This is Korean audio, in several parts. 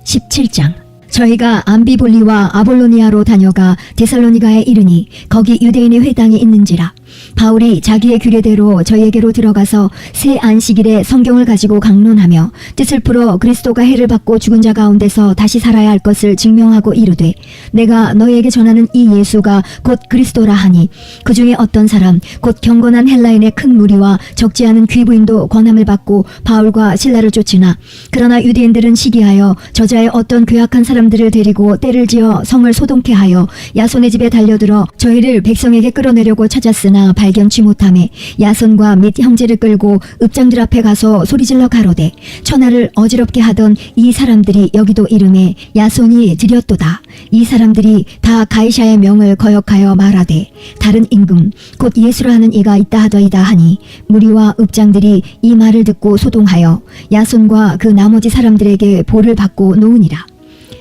17장. 저희가 암비볼리와 아볼로니아로 다녀가 데살로니가에 이르니 거기 유대인의 회당이 있는지라. 바울이 자기의 규례대로 저희에게로 들어가서 새 안식일에 성경을 가지고 강론하며 뜻을 풀어 그리스도가 해를 받고 죽은 자 가운데서 다시 살아야 할 것을 증명하고 이르되, 내가 너희에게 전하는 이 예수가 곧 그리스도라 하니 그 중에 어떤 사람 곧 경건한 헬라인의 큰 무리와 적지 않은 귀부인도 권함을 받고 바울과 실라를 쫓으나, 그러나 유대인들은 시기하여 저자의 어떤 괴악한 사람들을 데리고 때를 지어 성을 소동케 하여 야손의 집에 달려들어 저희를 백성에게 끌어내려고 찾았으나 발견치 못하매 야손과 및 형제를 끌고 읍장들 앞에 가서 소리질러 가로되, 천하를 어지럽게 하던 이 사람들이 여기도 이름에 야손이 들였도다. 이 사람들이 다 가이사의 명을 거역하여 말하되 다른 임금 곧 예수라 하는 이가 있다 하더이다 하니, 무리와 읍장들이 이 말을 듣고 소동하여 야손과 그 나머지 사람들에게 볼을 받고 놓으니라.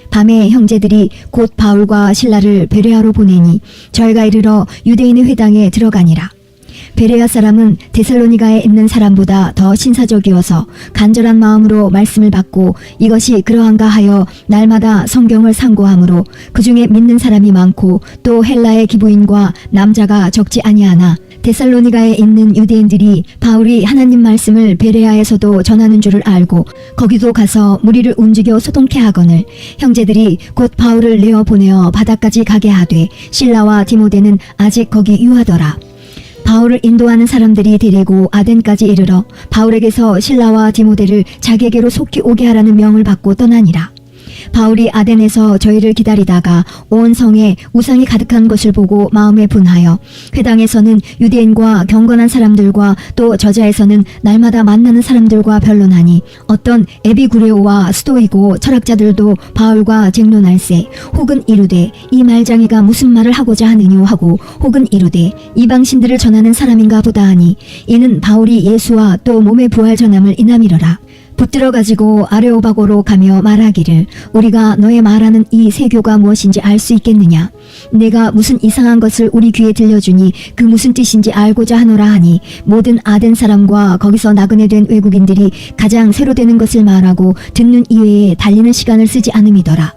밤에 형제들이 곧 바울과 실라를 베레아로 보내니 저희가 이르러 유대인의 회당에 들어가니라. 베레아 사람은 데살로니가에 있는 사람보다 더 신사적이어서 간절한 마음으로 말씀을 받고 이것이 그러한가 하여 날마다 성경을 상고하므로 그 중에 믿는 사람이 많고 또 헬라의 기부인과 남자가 적지 아니하나, 데살로니가에 있는 유대인들이 바울이 하나님 말씀을 베레아에서도 전하는 줄을 알고 거기도 가서 무리를 움직여 소동케 하거늘 형제들이 곧 바울을 내어 보내어 바다까지 가게 하되 실라와 디모데는 아직 거기 유하더라. 바울을 인도하는 사람들이 데리고 아덴까지 이르러 바울에게서 실라와 디모데를 자기에게로 속히 오게 하라는 명을 받고 떠나니라. 바울이 아덴에서 저희를 기다리다가 온 성에 우상이 가득한 것을 보고 마음에 분하여 회당에서는 유대인과 경건한 사람들과 또 저자에서는 날마다 만나는 사람들과 변론하니, 어떤 에비구레오와 스토이고 철학자들도 바울과 쟁론할세 혹은 이르되 이 말장이가 무슨 말을 하고자 하느뇨 하고, 혹은 이르되 이방신들을 전하는 사람인가 보다 하니, 이는 바울이 예수와 또 몸의 부활 전함을 인함이러라. 붙들어 가지고 아레오바고로 가며 말하기를, 우리가 너의 말하는 이 세교가 무엇인지 알 수 있겠느냐? 내가 무슨 이상한 것을 우리 귀에 들려주니 그 무슨 뜻인지 알고자 하노라 하니, 모든 아덴 사람과 거기서 나그네 된 외국인들이 가장 새로 되는 것을 말하고 듣는 이외에 달리는 시간을 쓰지 않음이더라.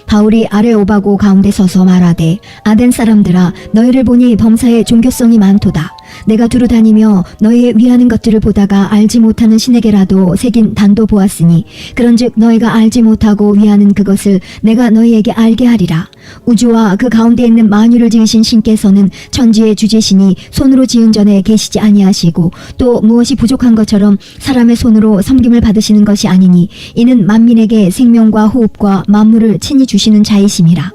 바울이 아레오바고 가운데 서서 말하되, 아덴 사람들아, 너희를 보니 범사에 종교성이 많도다. 내가 두루 다니며 너희의 위하는 것들을 보다가 알지 못하는 신에게라도 새긴 단도 보았으니, 그런즉 너희가 알지 못하고 위하는 그것을 내가 너희에게 알게 하리라. 우주와 그 가운데 있는 만유를 지으신 신께서는 천지의 주제시니 손으로 지은 전에 계시지 아니하시고, 또 무엇이 부족한 것처럼 사람의 손으로 섬김을 받으시는 것이 아니니, 이는 만민에게 생명과 호흡과 만물을 친히 주시는 자이심이라.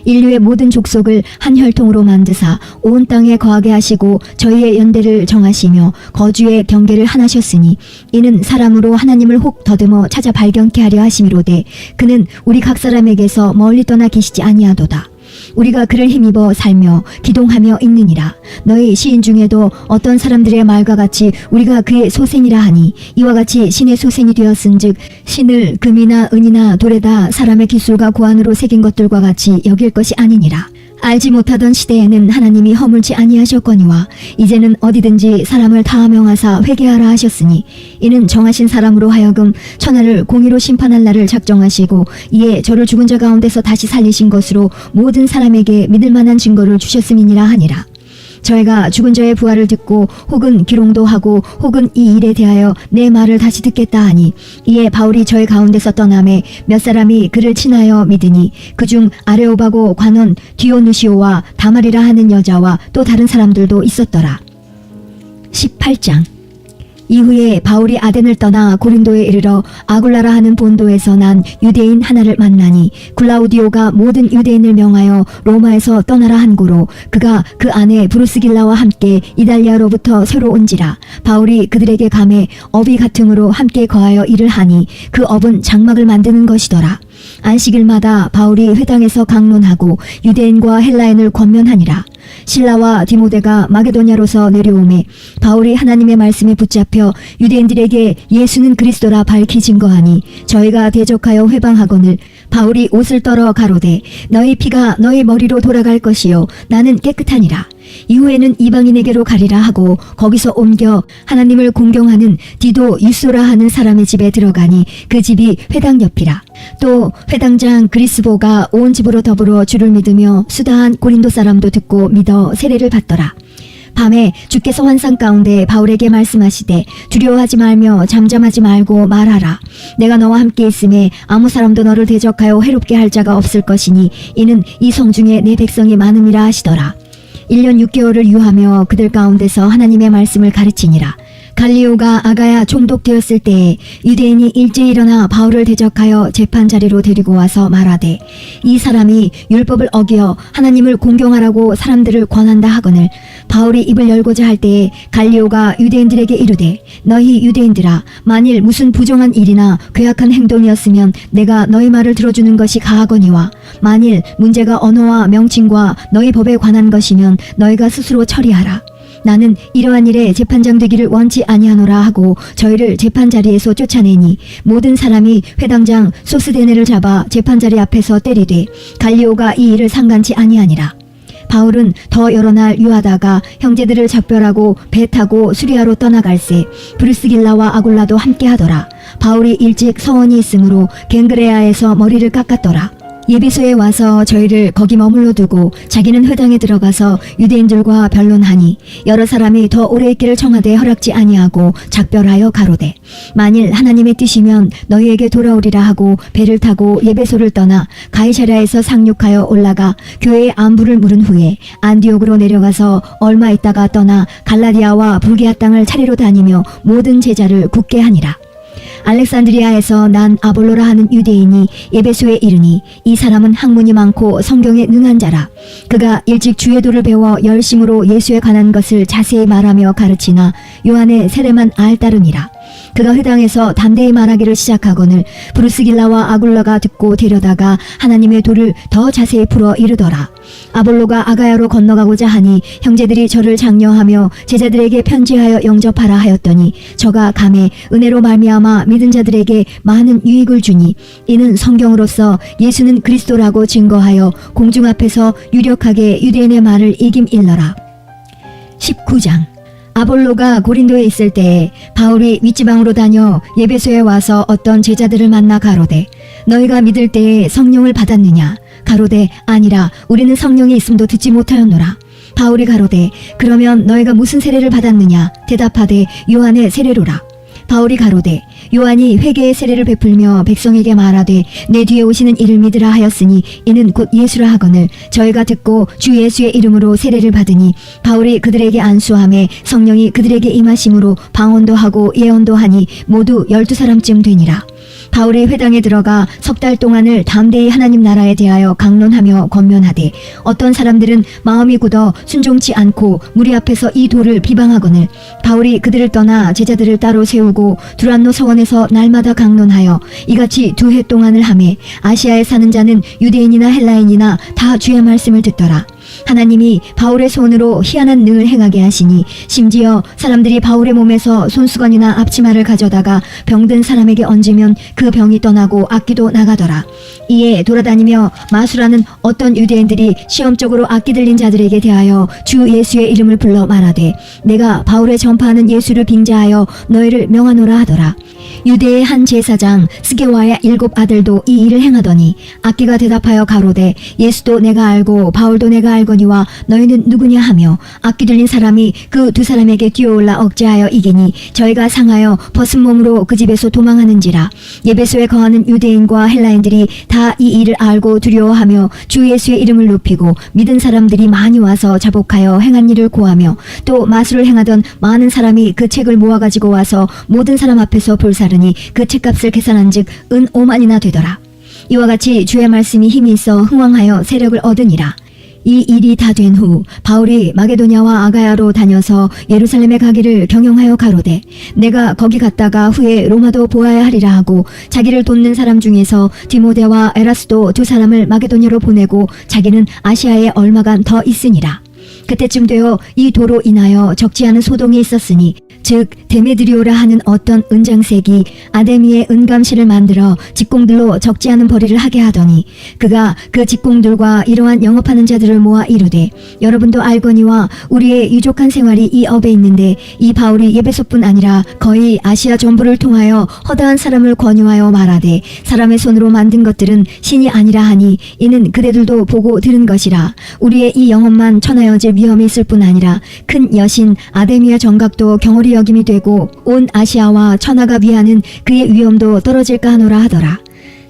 인류의 모든 족속을 한 혈통으로 만드사 온 땅에 거하게 하시고 저희의 연대를 정하시며 거주의 경계를 하나셨으니, 이는 사람으로 하나님을 혹 더듬어 찾아 발견케 하려 하심이로되 그는 우리 각 사람에게서 멀리 떠나 계시지 아니하도다. 우리가 그를 힘입어 살며 기동하며 있느니라. 너희 시인 중에도 어떤 사람들의 말과 같이 우리가 그의 소생이라 하니, 이와 같이 신의 소생이 되었은즉 신을 금이나 은이나 돌에다 사람의 기술과 고안으로 새긴 것들과 같이 여길 것이 아니니라. 알지 못하던 시대에는 하나님이 허물지 아니하셨거니와 이제는 어디든지 사람을 다 명하사 회개하라 하셨으니, 이는 정하신 사람으로 하여금 천하를 공의로 심판할 날을 작정하시고 이에 저를 죽은 자 가운데서 다시 살리신 것으로 모든 사람에게 믿을 만한 증거를 주셨음이니라 하니라. 저희가 죽은 자의 부활을 듣고 혹은 기롱도 하고 혹은 이 일에 대하여 내 말을 다시 듣겠다 하니, 이에 바울이 저희 가운데서 떠나매 몇 사람이 그를 친하여 믿으니, 그중 아레오바고 관원 디오누시오와 다말이라 하는 여자와 또 다른 사람들도 있었더라. 18장. 이후에 바울이 아덴을 떠나 고린도에 이르러 아굴라라 하는 본도에서 난 유대인 하나를 만나니, 글라우디오가 모든 유대인을 명하여 로마에서 떠나라 한 고로 그가 그 안에 브루스길라와 함께 이달리아로부터 새로 온지라. 바울이 그들에게 감해 업이 같음으로 함께 거하여 일을 하니 그 업은 장막을 만드는 것이더라. 안식일마다 바울이 회당에서 강론하고 유대인과 헬라인을 권면하니라. 실라와 디모데가 마게도냐로서 내려오매 바울이 하나님의 말씀에 붙잡혀 유대인들에게 예수는 그리스도라 밝히 증거하니, 저희가 대적하여 회방하거늘 바울이 옷을 떨어 가로되 너희 피가 너희 머리로 돌아갈 것이요 나는 깨끗하니라. 이후에는 이방인에게로 가리라 하고 거기서 옮겨 하나님을 공경하는 디도 유소라 하는 사람의 집에 들어가니 그 집이 회당 옆이라. 또 회당장 그리스보가 온 집으로 더불어 주를 믿으며 수다한 고린도 사람도 듣고 믿어 세례를 받더라. 밤에 주께서 환상 가운데 바울에게 말씀하시되 두려워하지 말며 잠잠하지 말고 말하라. 내가 너와 함께 있음에 아무 사람도 너를 대적하여 해롭게 할 자가 없을 것이니 이는 이 성 중에 내 백성이 많음이라 하시더라. 1년 6개월을 유하며 그들 가운데서 하나님의 말씀을 가르치니라. 갈리오가 아가야 총독되었을 때에 유대인이 일제히 일어나 바울을 대적하여 재판자리로 데리고 와서 말하되 이 사람이 율법을 어기어 하나님을 공경하라고 사람들을 권한다 하거늘 바울이 입을 열고자 할 때에 갈리오가 유대인들에게 이르되 너희 유대인들아 만일 무슨 부정한 일이나 괴악한 행동이었으면 내가 너희 말을 들어주는 것이 가하거니와 만일 문제가 언어와 명칭과 너희 법에 관한 것이면 너희가 스스로 처리하라. 나는 이러한 일에 재판장 되기를 원치 아니하노라 하고 저희를 재판자리에서 쫓아내니 모든 사람이 회당장 소스데네를 잡아 재판자리 앞에서 때리되 갈리오가 이 일을 상관치 아니하니라. 바울은 더 여러 날 유하다가 형제들을 작별하고 배 타고 수리아로 떠나갈새 브루스길라와 아굴라도 함께하더라. 바울이 일찍 서원이 있으므로 갱그레아에서 머리를 깎았더라. 예비소에 와서 저희를 거기 머물러 두고 자기는 회당에 들어가서 유대인들과 변론하니 여러 사람이 더 오래 있기를 청하되 허락지 아니하고 작별하여 가로되 만일 하나님의 뜻이면 너희에게 돌아오리라 하고 배를 타고 예배소를 떠나 가이사랴에서 상륙하여 올라가 교회의 안부를 물은 후에 안디옥으로 내려가서 얼마 있다가 떠나 갈라디아와 불기아 땅을 차례로 다니며 모든 제자를 굳게 하니라. 알렉산드리아에서 난 아볼로라 하는 유대인이 에베소에 이르니 이 사람은 학문이 많고 성경에 능한 자라. 그가 일찍 주의 도를 배워 열심으로 예수에 관한 것을 자세히 말하며 가르치나 요한의 세례만 알 따름이라. 그가 회당에서 담대히 말하기를 시작하거늘 브루스길라와 아굴라가 듣고 데려다가 하나님의 도를 더 자세히 풀어 이르더라. 아볼로가 아가야로 건너가고자 하니 형제들이 저를 장려하며 제자들에게 편지하여 영접하라 하였더니 저가 감에 은혜로 말미암아 믿은 자들에게 많은 유익을 주니 이는 성경으로서 예수는 그리스도라고 증거하여 공중 앞에서 유력하게 유대인의 말을 이김일러라. 19장. 아볼로가 고린도에 있을 때에 바울이 윗지방으로 다녀 예배소에 와서 어떤 제자들을 만나 가로되 너희가 믿을 때에 성령을 받았느냐? 가로되 아니라 우리는 성령이 있음도 듣지 못하였노라. 바울이 가로되 그러면 너희가 무슨 세례를 받았느냐? 대답하되 요한의 세례로라. 바울이 가로되 요한이 회개의 세례를 베풀며 백성에게 말하되 내 뒤에 오시는 이를 믿으라 하였으니 이는 곧 예수라 하거늘 저희가 듣고 주 예수의 이름으로 세례를 받으니 바울이 그들에게 안수하매 성령이 그들에게 임하심으로 방언도 하고 예언도 하니 모두 12사람쯤 되니라. 바울이 회당에 들어가 석 달 동안을 담대히 하나님 나라에 대하여 강론하며 권면하되 어떤 사람들은 마음이 굳어 순종치 않고 무리 앞에서 이 도를 비방하거늘 바울이 그들을 떠나 제자들을 따로 세우고 두란노 서원에서 날마다 강론하여 이같이 2해 동안을 하매 아시아에 사는 자는 유대인이나 헬라인이나 다 주의 말씀을 듣더라. 하나님이 바울의 손으로 희한한 능을 행하게 하시니 심지어 사람들이 바울의 몸에서 손수건이나 앞치마를 가져다가 병든 사람에게 얹으면 그 병이 떠나고 악기도 나가더라. 이에 돌아다니며 마술하는 어떤 유대인들이 시험적으로 악기 들린 자들에게 대하여 주 예수의 이름을 불러 말하되 내가 바울의 전파하는 예수를 빙자하여 너희를 명하노라 하더라. 유대의 한 제사장 스게와의 7 아들도 이 일을 행하더니 악기가 대답하여 가로되 예수도 내가 알고 바울도 내가 알거니와 너희는 누구냐 하며 악기 들린 사람이 그 2사람에게 뛰어올라 억제하여 이기니 저희가 상하여 벗은 몸으로 그 집에서 도망하는지라. 예배소에 거하는 유대인과 헬라인들이 다 이 일을 알고 두려워하며 주 예수의 이름을 높이고 믿은 사람들이 많이 와서 자복하여 행한 일을 고하며 또 마술을 행하던 많은 사람이 그 책을 모아가지고 와서 모든 사람 앞에서 볼사르니 그 책값을 계산한즉 은 5만이나 되더라. 이와 같이 주의 말씀이 힘이 있어 흥왕하여 세력을 얻으니라. 이 일이 다 된 후 바울이 마게도냐와 아가야로 다녀서 예루살렘에 가기를 경영하여 가로되 내가 거기 갔다가 후에 로마도 보아야 하리라 하고 자기를 돕는 사람 중에서 디모데와 에라스도 2 사람을 마게도냐로 보내고 자기는 아시아에 얼마간 더 있으니라. 그때쯤 되어 이 도로 인하여 적지 않은 소동이 있었으니 즉 데메드리오라 하는 어떤 은장색이 아데미의 은감실을 만들어 직공들로 적지 않은 벌이를 하게 하더니 그가 그 직공들과 이러한 영업하는 자들을 모아 이르되 여러분도 알거니와 우리의 유족한 생활이 이 업에 있는데 이 바울이 에베소뿐 아니라 거의 아시아 전부를 통하여 허다한 사람을 권유하여 말하되 사람의 손으로 만든 것들은 신이 아니라 하니 이는 그대들도 보고 들은 것이라. 우리의 이 영업만 천하여질 위험이 있을 뿐 아니라 큰 여신 아데미의 정각도 경홀히 여김이 되고 온 아시아와 천하가 위하는 그의 위엄도 떨어질까 하노라 하더라.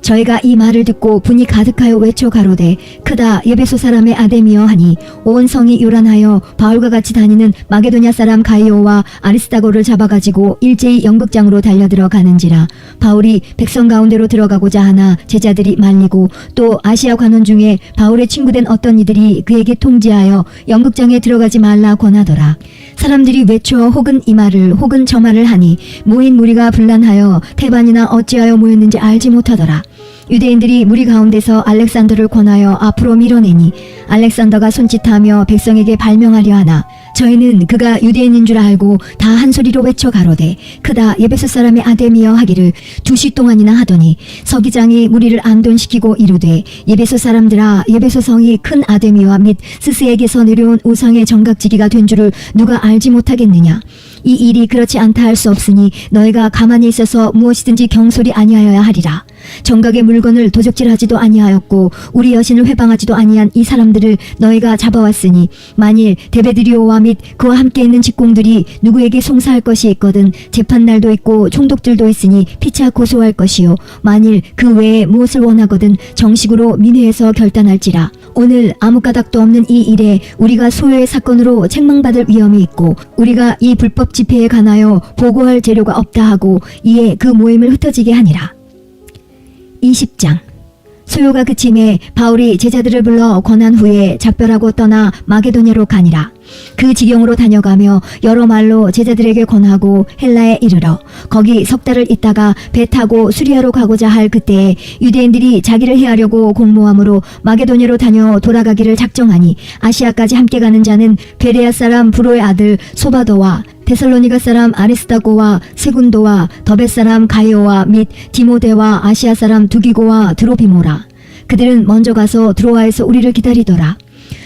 저희가 이 말을 듣고 분이 가득하여 외쳐 가로되 크다 에베소 사람의 아데미여 하니 온 성이 요란하여 바울과 같이 다니는 마게도냐 사람 가이오와 아리스다고를 잡아가지고 일제히 연극장으로 달려들어 가는지라. 바울이 백성 가운데로 들어가고자 하나 제자들이 말리고 또 아시아 관원 중에 바울의 친구된 어떤 이들이 그에게 통지하여 연극장에 들어가지 말라 권하더라. 사람들이 외쳐 혹은 이 말을 혹은 저 말을 하니 모인 무리가 분란하여 태반이나 어찌하여 모였는지 알지 못하더라. 유대인들이 무리 가운데서 알렉산더를 권하여 앞으로 밀어내니 알렉산더가 손짓하며 백성에게 발명하려 하나 저희는 그가 유대인인 줄 알고 다 한 소리로 외쳐 가로되 크다 에베소 사람의 아데미여 하기를 2시 동안이나 하더니 서기장이 무리를 안돈시키고 이르되 에베소 사람들아 에베소 성이 큰 아데미와 및 스스에게서 내려온 우상의 정각지기가 된 줄을 누가 알지 못하겠느냐. 이 일이 그렇지 않다 할 수 없으니 너희가 가만히 있어서 무엇이든지 경솔이 아니하여야 하리라. 정각의 물건을 도적질하지도 아니하였고 우리 여신을 회방하지도 아니한 이 사람들을 너희가 잡아왔으니 만일 데베드리오와 및 그와 함께 있는 직공들이 누구에게 송사할 것이 있거든 재판날도 있고 총독들도 있으니 피차 고소할 것이요 만일 그 외에 무엇을 원하거든 정식으로 민회에서 결단할지라. 오늘 아무 까닭도 없는 이 일에 우리가 소요의 사건으로 책망받을 위험이 있고 우리가 이 불법 집회에 관하여 보고할 재료가 없다 하고 이에 그 모임을 흩어지게 하니라. 20장. 소요가 그침에 바울이 제자들을 불러 권한 후에 작별하고 떠나 마게도냐로 가니라. 그 지경으로 다녀가며 여러 말로 제자들에게 권하고 헬라에 이르러 거기 석 달을 있다가 배 타고 수리아로 가고자 할 그때에 유대인들이 자기를 해하려고 공모함으로 마게도냐로 다녀 돌아가기를 작정하니 아시아까지 함께 가는 자는 베레아 사람 브로의 아들 소바도와 데살로니가 사람 아리스다고와 세군도와 더벳 사람 가이오와 및 디모데와 아시아 사람 두기고와 드로비모라. 그들은 먼저 가서 드로아에서 우리를 기다리더라.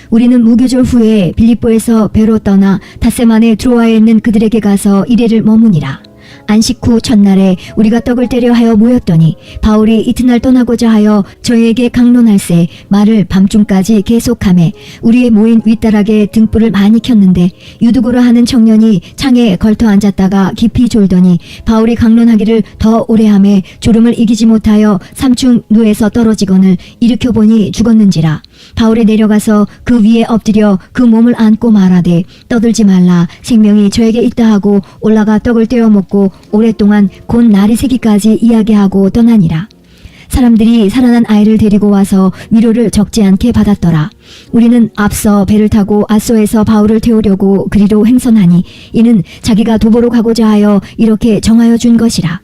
우리는 무교절 후에 빌립보에서 배로 떠나 닷새 만에 드로아에 있는 그들에게 가서 이래를 머무니라. 안식 후 첫날에 우리가 떡을 떼려 하여 모였더니 바울이 이튿날 떠나고자 하여 저희에게 강론할세 말을 밤중까지 계속하매 우리의 모인 윗다락에 등불을 많이 켰는데 유두고라 하는 청년이 창에 걸터 앉았다가 깊이 졸더니 바울이 강론하기를 더 오래 하매 졸음을 이기지 못하여 삼층 누에서 떨어지거늘 일으켜보니 죽었는지라. 바울이 내려가서 그 위에 엎드려 그 몸을 안고 말하되 떠들지 말라 생명이 저에게 있다 하고 올라가 떡을 떼어 먹고 오랫동안 곧 날이 새기까지 이야기하고 떠나니라. 사람들이 살아난 아이를 데리고 와서 위로를 적지 않게 받았더라. 우리는 앞서 배를 타고 아소에서 바울을 태우려고 그리로 행선하니 이는 자기가 도보로 가고자 하여 이렇게 정하여 준 것이라.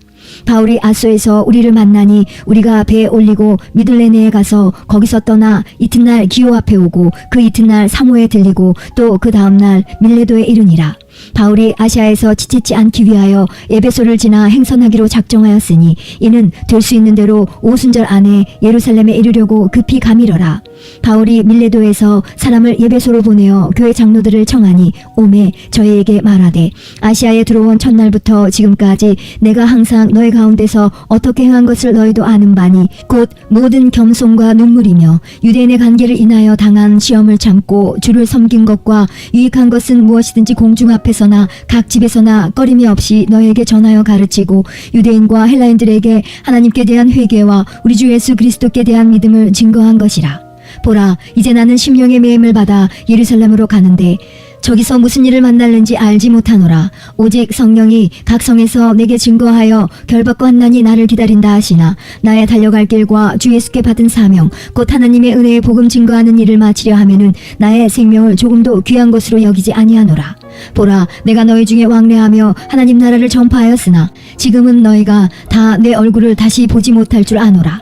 바울이 아소에서 우리를 만나니 우리가 배에 올리고 미들레네에 가서 거기서 떠나 이튿날 기오 앞에 오고 그 이튿날 사모에 들리고 또 그 다음날 밀레도에 이르니라. 바울이 아시아에서 지체치 않기 위하여 에베소를 지나 행선하기로 작정하였으니 이는 될 수 있는 대로 오순절 안에 예루살렘에 이르려고 급히 가미러라. 바울이 밀레도에서 사람을 에베소로 보내어 교회 장로들을 청하니 오매 저희에게 말하되 아시아에 들어온 첫날부터 지금까지 내가 항상 너희 가운데서 어떻게 행한 것을 너희도 아는 바니 곧 모든 겸손과 눈물이며 유대인의 관계를 인하여 당한 시험을 참고 주를 섬긴 것과 유익한 것은 무엇이든지 공중 앞에서나 각 집에서나 꺼림이 없이 너희에게 전하여 가르치고 유대인과 헬라인들에게 하나님께 대한 회개와 우리 주 예수 그리스도께 대한 믿음을 증거한 것이라. 보라 이제 나는 심령의 매임을 받아 예루살렘으로 가는데 저기서 무슨 일을 만날는지 알지 못하노라. 오직 성령이 각 성에서 내게 증거하여 결박과 한난이 나를 기다린다 하시나 나의 달려갈 길과 주 예수께 받은 사명 곧 하나님의 은혜의 복음 증거하는 일을 마치려 하면은 나의 생명을 조금도 귀한 것으로 여기지 아니하노라. 보라 내가 너희 중에 왕래하며 하나님 나라를 전파하였으나 지금은 너희가 다 내 얼굴을 다시 보지 못할 줄 아노라.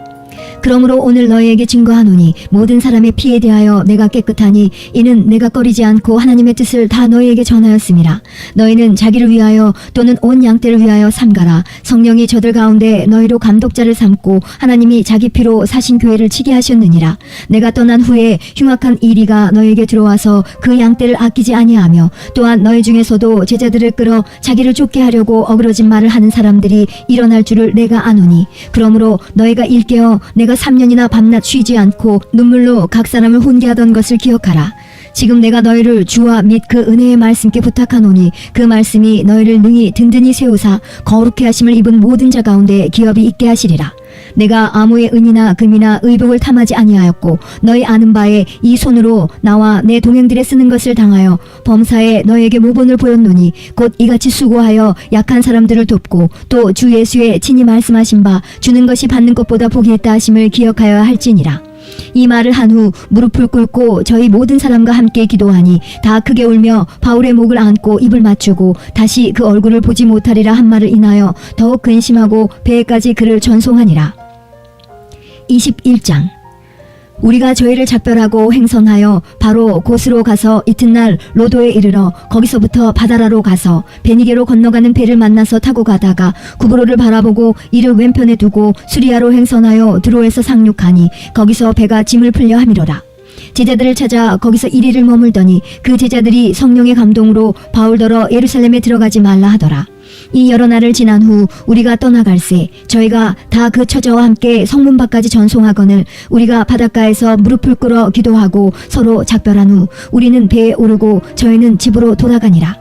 그러므로 오늘 너희에게 증거하노니 모든 사람의 피에 대하여 내가 깨끗하니 이는 내가 꺼리지 않고 하나님의 뜻을 다 너희에게 전하였음이라. 너희는 자기를 위하여 또는 온 양떼를 위하여 삼가라. 성령이 저들 가운데 너희로 감독자를 삼고 하나님이 자기 피로 사신 교회를 치게 하셨느니라. 내가 떠난 후에 흉악한 이리가 너희에게 들어와서 그 양떼를 아끼지 아니하며 또한 너희 중에서도 제자들을 끌어 자기를 쫓게 하려고 어그러진 말을 하는 사람들이 일어날 줄을 내가 아노니 그러므로 너희가 일깨어 내가 3년이나 밤낮 쉬지 않고 눈물로 각 사람을 훈계하던 것을 기억하라. 지금 내가 너희를 주와 및 그 은혜의 말씀께 부탁하노니 그 말씀이 너희를 능히 든든히 세우사 거룩해 하심을 입은 모든 자 가운데 기업이 있게 하시리라. 내가 아무의 은이나 금이나 의복을 탐하지 아니하였고 너희 아는 바에 이 손으로 나와 내 동행들의 쓰는 것을 당하여 범사에 너희에게 모본을 보였노니 곧 이같이 수고하여 약한 사람들을 돕고 또 주 예수의 친히 말씀하신 바 주는 것이 받는 것보다 복이 있다 하심을 기억하여야 할지니라. 이 말을 한 후 무릎을 꿇고 저희 모든 사람과 함께 기도하니 다 크게 울며 바울의 목을 안고 입을 맞추고 다시 그 얼굴을 보지 못하리라 한 말을 인하여 더욱 근심하고 배에까지 그를 전송하니라. 21장. 우리가 저희를 작별하고 횡선하여 바로 곳으로 가서 이튿날 로도에 이르러 거기서부터 바다라로 가서 베니게로 건너가는 배를 만나서 타고 가다가 구브로를 바라보고 이를 왼편에 두고 수리아로 횡선하여 드로에서 상륙하니 거기서 배가 짐을 풀려 함이로라. 제자들을 찾아 거기서 1일을 머물더니 그 제자들이 성령의 감동으로 바울더러 예루살렘에 들어가지 말라 하더라. 이 여러 날을 지난 후 우리가 떠나갈새 저희가 다 그 처자와 함께 성문 밖까지 전송하거늘 우리가 바닷가에서 무릎을 꿇어 기도하고 서로 작별한 후 우리는 배에 오르고 저희는 집으로 돌아가니라.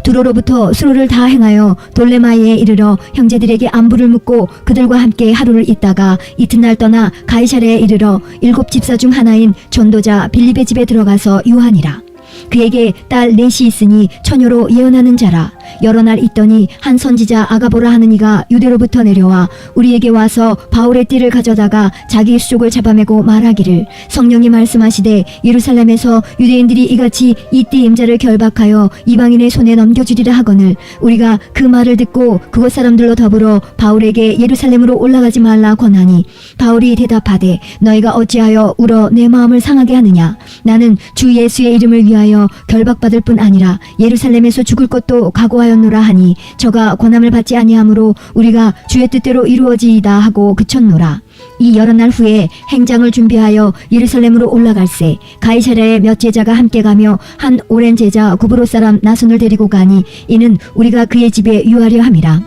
두로로부터 수로를 다 행하여 돌레마이에 이르러 형제들에게 안부를 묻고 그들과 함께 하루를 있다가 이튿날 떠나 가이사랴에 이르러 7 집사 중 하나인 전도자 빌립의 집에 들어가서 유하니라. 그에게 딸 넷이 있으니 처녀로 예언하는 자라. 여러 날 있더니 한 선지자 아가보라 하는 이가 유대로부터 내려와 우리에게 와서 바울의 띠를 가져다가 자기 수족을 잡아매고 말하기를 성령이 말씀하시되 예루살렘에서 유대인들이 이같이 이 띠 임자를 결박하여 이방인의 손에 넘겨주리라 하거늘 우리가 그 말을 듣고 그곳 사람들로 더불어 바울에게 예루살렘으로 올라가지 말라 권하니 바울이 대답하되 너희가 어찌하여 울어 내 마음을 상하게 하느냐. 나는 주 예수의 이름을 위하여 결박받을 뿐 아니라 예루살렘에서 죽을 것도 각오하였노라 하니 저가 권함을 받지 아니하므로 우리가 주의 뜻대로 이루어지이다 하고 그쳤노라. 이 여러 날 후에 행장을 준비하여 예루살렘으로 올라갈새 가이사랴에 몇 제자가 함께 가며 한 오랜 제자 구브로 사람 나손을 데리고 가니 이는 우리가 그의 집에 유하려 함이라.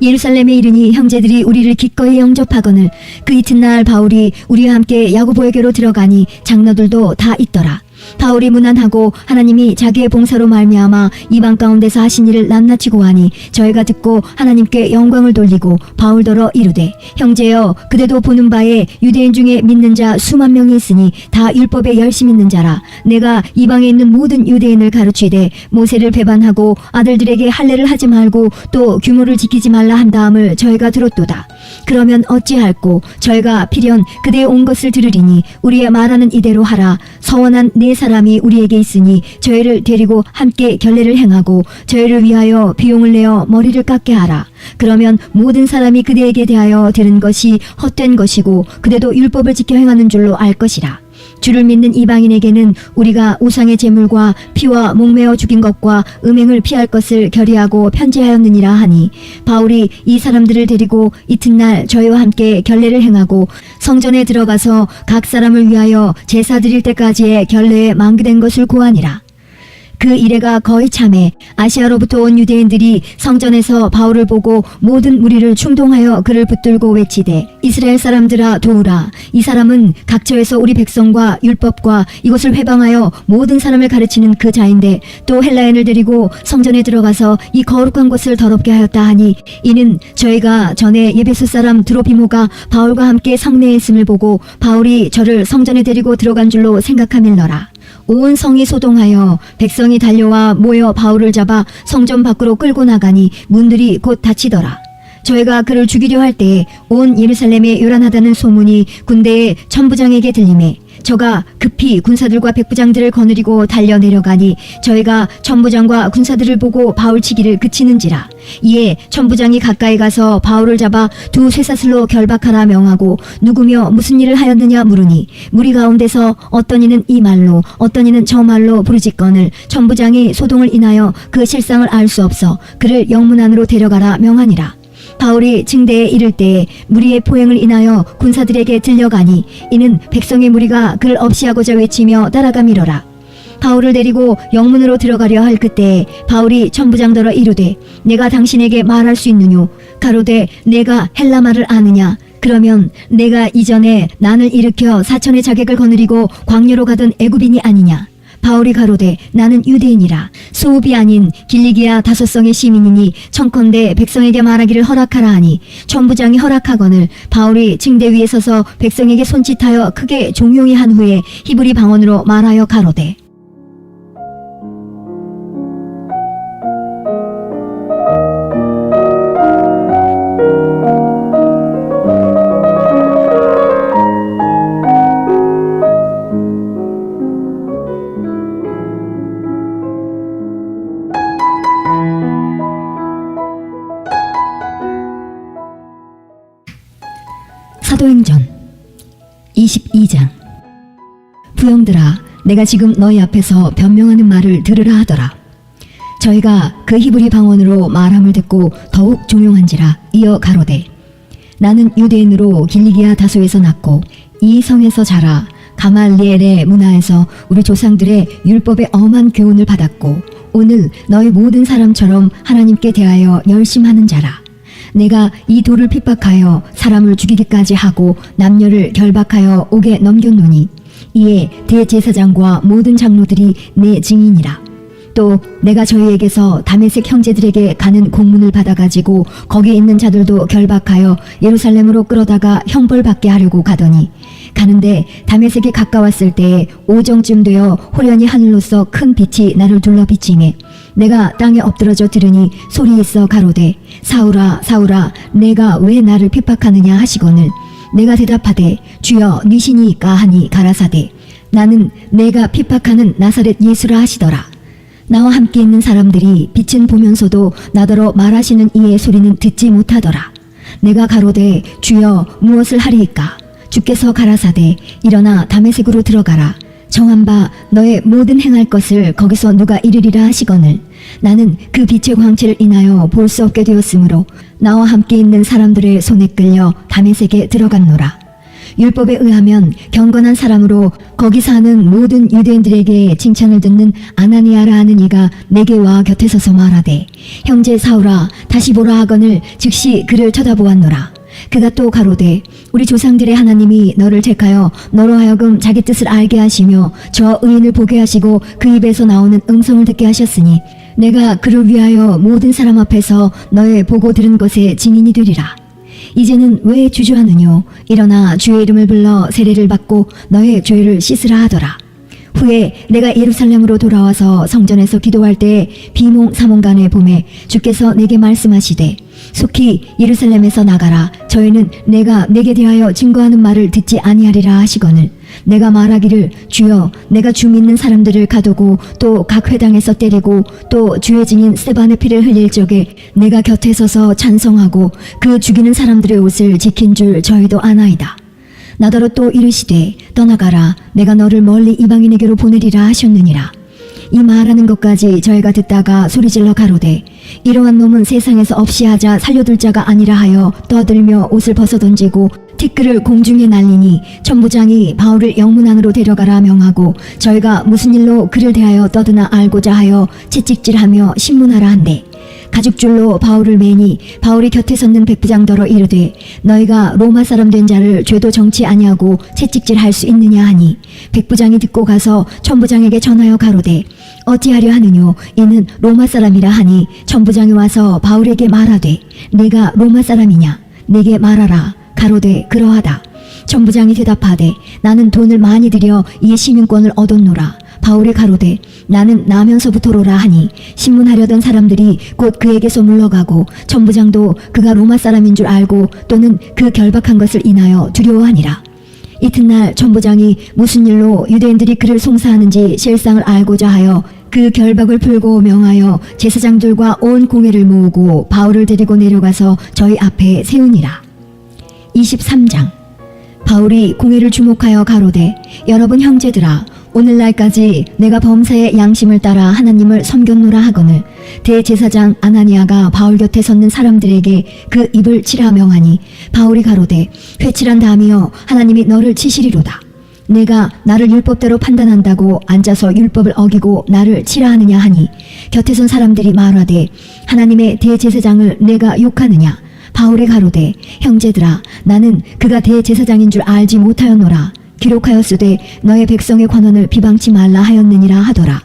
예루살렘에 이르니 형제들이 우리를 기꺼이 영접하거늘 그 이튿날 바울이 우리와 함께 야고보에게로 들어가니 장로들도 다 있더라. 바울이 무난하고 하나님이 자기의 봉사로 말미암아 이방 가운데서 하신 일을 낱낱이 하니 저희가 듣고 하나님께 영광을 돌리고 바울더러 이르되 형제여 그대도 보는 바에 유대인 중에 믿는 자 수만 명이 있으니 다 율법에 열심 있는 자라. 내가 이방에 있는 모든 유대인을 가르치되 모세를 배반하고 아들들에게 할례를 하지 말고 또 규모를 지키지 말라 한 다음을 저희가 들었도다. 그러면 어찌할꼬 저희가 필연 그대의 온 것을 들으리니 우리의 말하는 이대로 하라. 서원한 네 사람이 우리에게 있으니 저희를 데리고 함께 결례를 행하고 저희를 위하여 비용을 내어 머리를 깎게 하라. 그러면 모든 사람이 그대에게 대하여 들은 것이 헛된 것이고 그대도 율법을 지켜 행하는 줄로 알 것이라. 주를 믿는 이방인에게는 우리가 우상의 제물과 피와 목매어 죽인 것과 음행을 피할 것을 결의하고 편지하였느니라 하니 바울이 이 사람들을 데리고 이튿날 저희와 함께 결례를 행하고 성전에 들어가서 각 사람을 위하여 제사 드릴 때까지의 결례에 만기된 것을 고하니라. 그 이래가 거의 참에 아시아로부터 온 유대인들이 성전에서 바울을 보고 모든 무리를 충동하여 그를 붙들고 외치되 이스라엘 사람들아 도우라. 이 사람은 각처에서 우리 백성과 율법과 이곳을 회방하여 모든 사람을 가르치는 그 자인데 또 헬라인을 데리고 성전에 들어가서 이 거룩한 곳을 더럽게 하였다 하니 이는 저희가 전에 예베소 사람 드로비모가 바울과 함께 성내에 있음을 보고 바울이 저를 성전에 데리고 들어간 줄로 생각함일러라. 온 성이 소동하여 백성이 달려와 모여 바울을 잡아 성전 밖으로 끌고 나가니 문들이 곧 닫히더라. 저희가 그를 죽이려 할 때에 온 예루살렘에 요란하다는 소문이 군대의 천부장에게 들리매 저가 급히 군사들과 백부장들을 거느리고 달려 내려가니 저희가 천부장과 군사들을 보고 바울치기를 그치는지라. 이에 천부장이 가까이 가서 바울을 잡아 두 쇠사슬로 결박하라 명하고 누구며 무슨 일을 하였느냐 물으니 무리 가운데서 어떤 이는 이 말로 어떤 이는 저 말로 부르짖거늘 천부장이 소동을 인하여 그 실상을 알 수 없어 그를 영문 안으로 데려가라 명하니라. 바울이 징대에 이를 때에 무리의 포행을 인하여 군사들에게 들려가니 이는 백성의 무리가 그를 없이하고자 외치며 따라가미러라. 바울을 데리고 영문으로 들어가려 할 그때에 바울이 천부장더러 이르되 내가 당신에게 말할 수 있느뇨. 가로되 내가 헬라말을 아느냐. 그러면 내가 이전에 난을 일으켜 사천의 자객을 거느리고 광야로 가던 애굽인이 아니냐. 바울이 가로되 나는 유대인이라. 소읍이 아닌 길리기아 다섯성의 시민이니 청컨대 백성에게 말하기를 허락하라 하니 천부장이 허락하거늘 바울이 징대 위에 서서 백성에게 손짓하여 크게 종용이 한 후에 히브리 방언으로 말하여 가로되 사도행전 22장. 부형들아, 내가 지금 너희 앞에서 변명하는 말을 들으라 하더라. 저희가 그 히브리 방언으로 말함을 듣고 더욱 종용한지라. 이어 가로되 나는 유대인으로 길리기아 다소에서 났고 이 성에서 자라 가말리엘의 문화에서 우리 조상들의 율법의 엄한 교훈을 받았고 오늘 너희 모든 사람처럼 하나님께 대하여 열심하는 자라. 내가 이 돌을 핍박하여 사람을 죽이기까지 하고 남녀를 결박하여 옥에 넘겼노니 이에 대제사장과 모든 장로들이 내 증인이라. 또 내가 저희에게서 다메섹 형제들에게 가는 공문을 받아가지고 거기 있는 자들도 결박하여 예루살렘으로 끌어다가 형벌받게 하려고 가더니 가는데 다메섹이 가까웠을 때에 오정쯤 되어 호련히 하늘로서 큰 빛이 나를 둘러 비치매 내가 땅에 엎드러져 들으니 소리 있어 가로되 사울아 사울아 내가 왜 나를 핍박하느냐 하시거늘 내가 대답하되 주여 니시니이까 하니 가라사대 나는 내가 핍박하는 나사렛 예수라 하시더라. 나와 함께 있는 사람들이 빛은 보면서도 나더러 말하시는 이의 소리는 듣지 못하더라. 내가 가로되 주여 무엇을 하리이까. 주께서 가라사대 일어나 다메섹으로 들어가라. 정한 바 너의 모든 행할 것을 거기서 누가 이르리라 하시거늘 나는 그 빛의 광채를 인하여 볼 수 없게 되었으므로 나와 함께 있는 사람들의 손에 끌려 다메섹에 들어갔노라. 율법에 의하면 경건한 사람으로 거기 사는 모든 유대인들에게 칭찬을 듣는 아나니아라 하는 이가 내게 와 곁에 서서 말하되 형제 사울아 다시 보라 하거늘 즉시 그를 쳐다보았노라. 그가 또 가로되 우리 조상들의 하나님이 너를 택하여 너로 하여금 자기 뜻을 알게 하시며 저 의인을 보게 하시고 그 입에서 나오는 음성을 듣게 하셨으니 내가 그를 위하여 모든 사람 앞에서 너의 보고 들은 것에 증인이 되리라. 이제는 왜 주저하느뇨. 일어나 주의 이름을 불러 세례를 받고 너의 죄를 씻으라 하더라. 후에 내가 예루살렘으로 돌아와서 성전에서 기도할 때에 비몽사몽간에 봄에 주께서 내게 말씀하시되 속히 예루살렘에서 나가라. 저희는 내가 내게 대하여 증거하는 말을 듣지 아니하리라 하시거늘 내가 말하기를 주여 내가 주 믿는 사람들을 가두고 또 각 회당에서 때리고 또 주의 증인 스데반의 피를 흘릴 적에 내가 곁에 서서 찬송하고 그 죽이는 사람들의 옷을 지킨 줄 저희도 아나이다. 나더러 또 이르시되 떠나가라. 내가 너를 멀리 이방인에게로 보내리라 하셨느니라. 이 말하는 것까지 저희가 듣다가 소리질러 가로되 이러한 놈은 세상에서 없이 하자 살려둘 자가 아니라 하여 떠들며 옷을 벗어던지고 티끌을 공중에 날리니 천부장이 바울을 영문 안으로 데려가라 명하고 저희가 무슨 일로 그를 대하여 떠드나 알고자 하여 채찍질하며 신문하라 한대 가죽줄로 바울을 매니 바울이 곁에 섰는 백부장더러 이르되 너희가 로마 사람 된 자를 죄도 정치 아니하고 채찍질할 수 있느냐 하니 백부장이 듣고 가서 천부장에게 전하여 가로되 어찌하려 하느뇨. 이는 로마 사람이라 하니 천부장이 와서 바울에게 말하되 네가 로마 사람이냐. 내게 말하라. 가로되 그러하다. 천부장이 대답하되 나는 돈을 많이 들여 이에 시민권을 얻었노라. 바울이 가로되 나는 나면서부터로라 하니 신문하려던 사람들이 곧 그에게서 물러가고 천부장도 그가 로마 사람인 줄 알고 또는 그 결박한 것을 인하여 두려워하니라. 이튿날 천부장이 무슨 일로 유대인들이 그를 송사하는지 실상을 알고자 하여 그 결박을 풀고 명하여 제사장들과 온 공회를 모으고 바울을 데리고 내려가서 저희 앞에 세우니라. 23장. 바울이 공회를 주목하여 가로되 여러분 형제들아, 오늘날까지 내가 범사의 양심을 따라 하나님을 섬겼노라 하거늘 대제사장 아나니아가 바울 곁에 섰는 사람들에게 그 입을 치라 명하니 바울이 가로되 회칠한 담이여 하나님이 너를 치시리로다. 내가 나를 율법대로 판단한다고 앉아서 율법을 어기고 나를 치라 하느냐 하니 곁에 선 사람들이 말하되 하나님의 대제사장을 내가 욕하느냐. 바울이 가로되 형제들아, 나는 그가 대제사장인 줄 알지 못하였노라. 기록하였으되 너의 백성의 관원을 비방치 말라 하였느니라 하더라.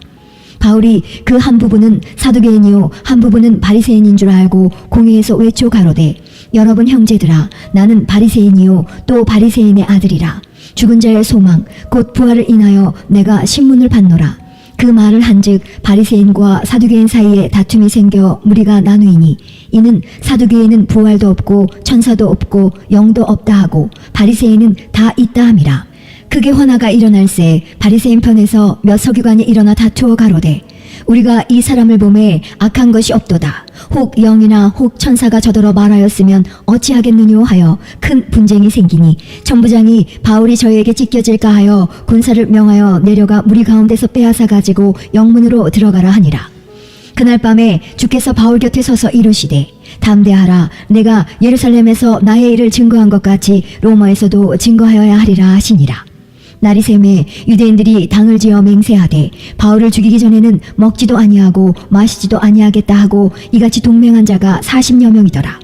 바울이 그 한 부분은 사두개인이요 한 부분은 바리새인인 줄 알고 공회에서 외쳐 가로되 여러분 형제들아, 나는 바리새인이요 또 바리새인의 아들이라. 죽은 자의 소망 곧 부활을 인하여 내가 신문을 받노라. 그 말을 한즉 바리새인과 사두개인 사이에 다툼이 생겨 무리가 나누이니 이는 사두개인은 부활도 없고 천사도 없고 영도 없다 하고 바리새인은 다 있다 함이라. 크게 환화가 일어날새 바리새인 편에서 몇 서기관이 일어나 다투어 가로되 우리가 이 사람을 보매 악한 것이 없도다. 혹 영이나 혹 천사가 저더러 말하였으면 어찌하겠느뇨 하여 큰 분쟁이 생기니 천부장이 바울이 저희에게 찢겨질까 하여 군사를 명하여 내려가 무리 가운데서 빼앗아 가지고 영문으로 들어가라 하니라. 그날 밤에 주께서 바울 곁에 서서 이르시되 담대하라. 내가 예루살렘에서 나의 일을 증거한 것 같이 로마에서도 증거하여야 하리라 하시니라. 날이 새매 유대인들이 당을 지어 맹세하되 바울을 죽이기 전에는 먹지도 아니하고 마시지도 아니하겠다 하고 이같이 동맹한 자가 40여 명이더라.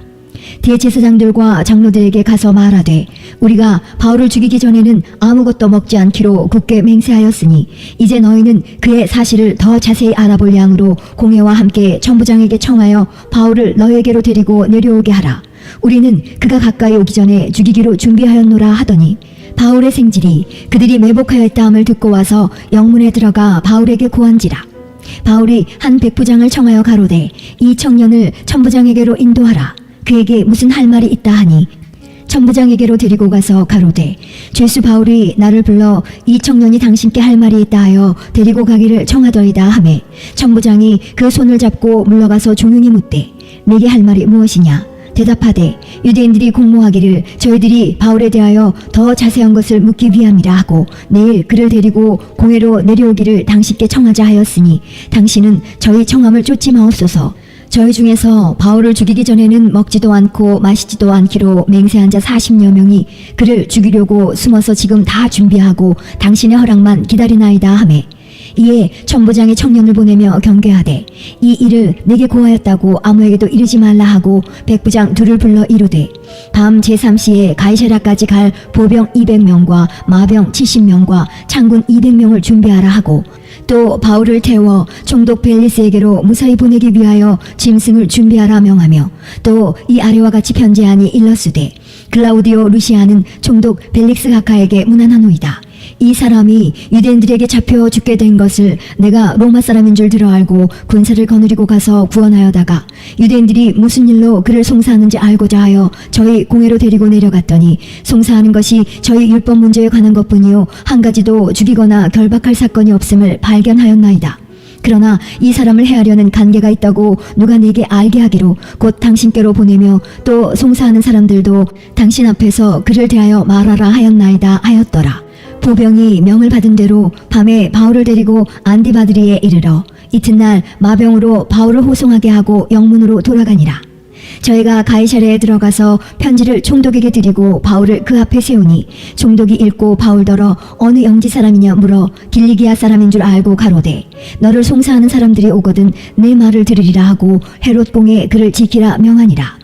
대제사장들과 장로들에게 가서 말하되 우리가 바울을 죽이기 전에는 아무것도 먹지 않기로 굳게 맹세하였으니 이제 너희는 그의 사실을 더 자세히 알아볼 양으로 공회와 함께 천부장에게 청하여 바울을 너희에게로 데리고 내려오게 하라. 우리는 그가 가까이 오기 전에 죽이기로 준비하였노라 하더니 바울의 생질이 그들이 매복하였다 함을 듣고 와서 영문에 들어가 바울에게 고한지라. 바울이 한 백부장을 청하여 가로되 이 청년을 천부장에게로 인도하라. 그에게 무슨 할 말이 있다 하니 천부장에게로 데리고 가서 가로되 죄수 바울이 나를 불러 이 청년이 당신께 할 말이 있다 하여 데리고 가기를 청하더이다 하매 천부장이 그 손을 잡고 물러가서 조용히 묻되 내게 할 말이 무엇이냐. 대답하되 유대인들이 공모하기를 저희들이 바울에 대하여 더 자세한 것을 묻기 위함이라 하고 내일 그를 데리고 공회로 내려오기를 당신께 청하자 하였으니 당신은 저희 청함을 쫓지 마옵소서. 저희 중에서 바울을 죽이기 전에는 먹지도 않고 마시지도 않기로 맹세한 자 40여 명이 그를 죽이려고 숨어서 지금 다 준비하고 당신의 허락만 기다리나이다 하매 이에 천부장이 청년을 보내며 경계하되 이 일을 내게 고하였다고 아무에게도 이르지 말라 하고 백부장 둘을 불러 이르되 밤 제3시에 가이사랴까지 갈 보병 200명과 마병 70명과 창군 200명을 준비하라 하고 또 바울을 태워 총독 벨리스에게로 무사히 보내기 위하여 짐승을 준비하라 명하며 또 이 아래와 같이 편지하니 일러스되 글라우디오 루시아는 총독 벨릭스 각하에게 문안하노이다. 이 사람이 유대인들에게 잡혀 죽게 된 것을 내가 로마 사람인 줄 들어 알고 군사를 거느리고 가서 구원하여다가 유대인들이 무슨 일로 그를 송사하는지 알고자 하여 저희 공회로 데리고 내려갔더니 송사하는 것이 저희 율법 문제에 관한 것뿐이요 한 가지도 죽이거나 결박할 사건이 없음을 발견하였나이다. 그러나 이 사람을 해하려는 관계가 있다고 누가 내게 알게 하기로 곧 당신께로 보내며 또 송사하는 사람들도 당신 앞에서 그를 대하여 말하라 하였나이다 하였더라. 보병이 명을 받은 대로 밤에 바울을 데리고 안디바드리에 이르러 이튿날 마병으로 바울을 호송하게 하고 영문으로 돌아가니라. 저희가 가이사랴에 들어가서 편지를 총독에게 드리고 바울을 그 앞에 세우니 총독이 읽고 바울더러 어느 영지 사람이냐 물어 길리기아 사람인 줄 알고 가로되 너를 송사하는 사람들이 오거든 내 말을 들으리라 하고 헤롯 공에 그를 지키라 명하니라.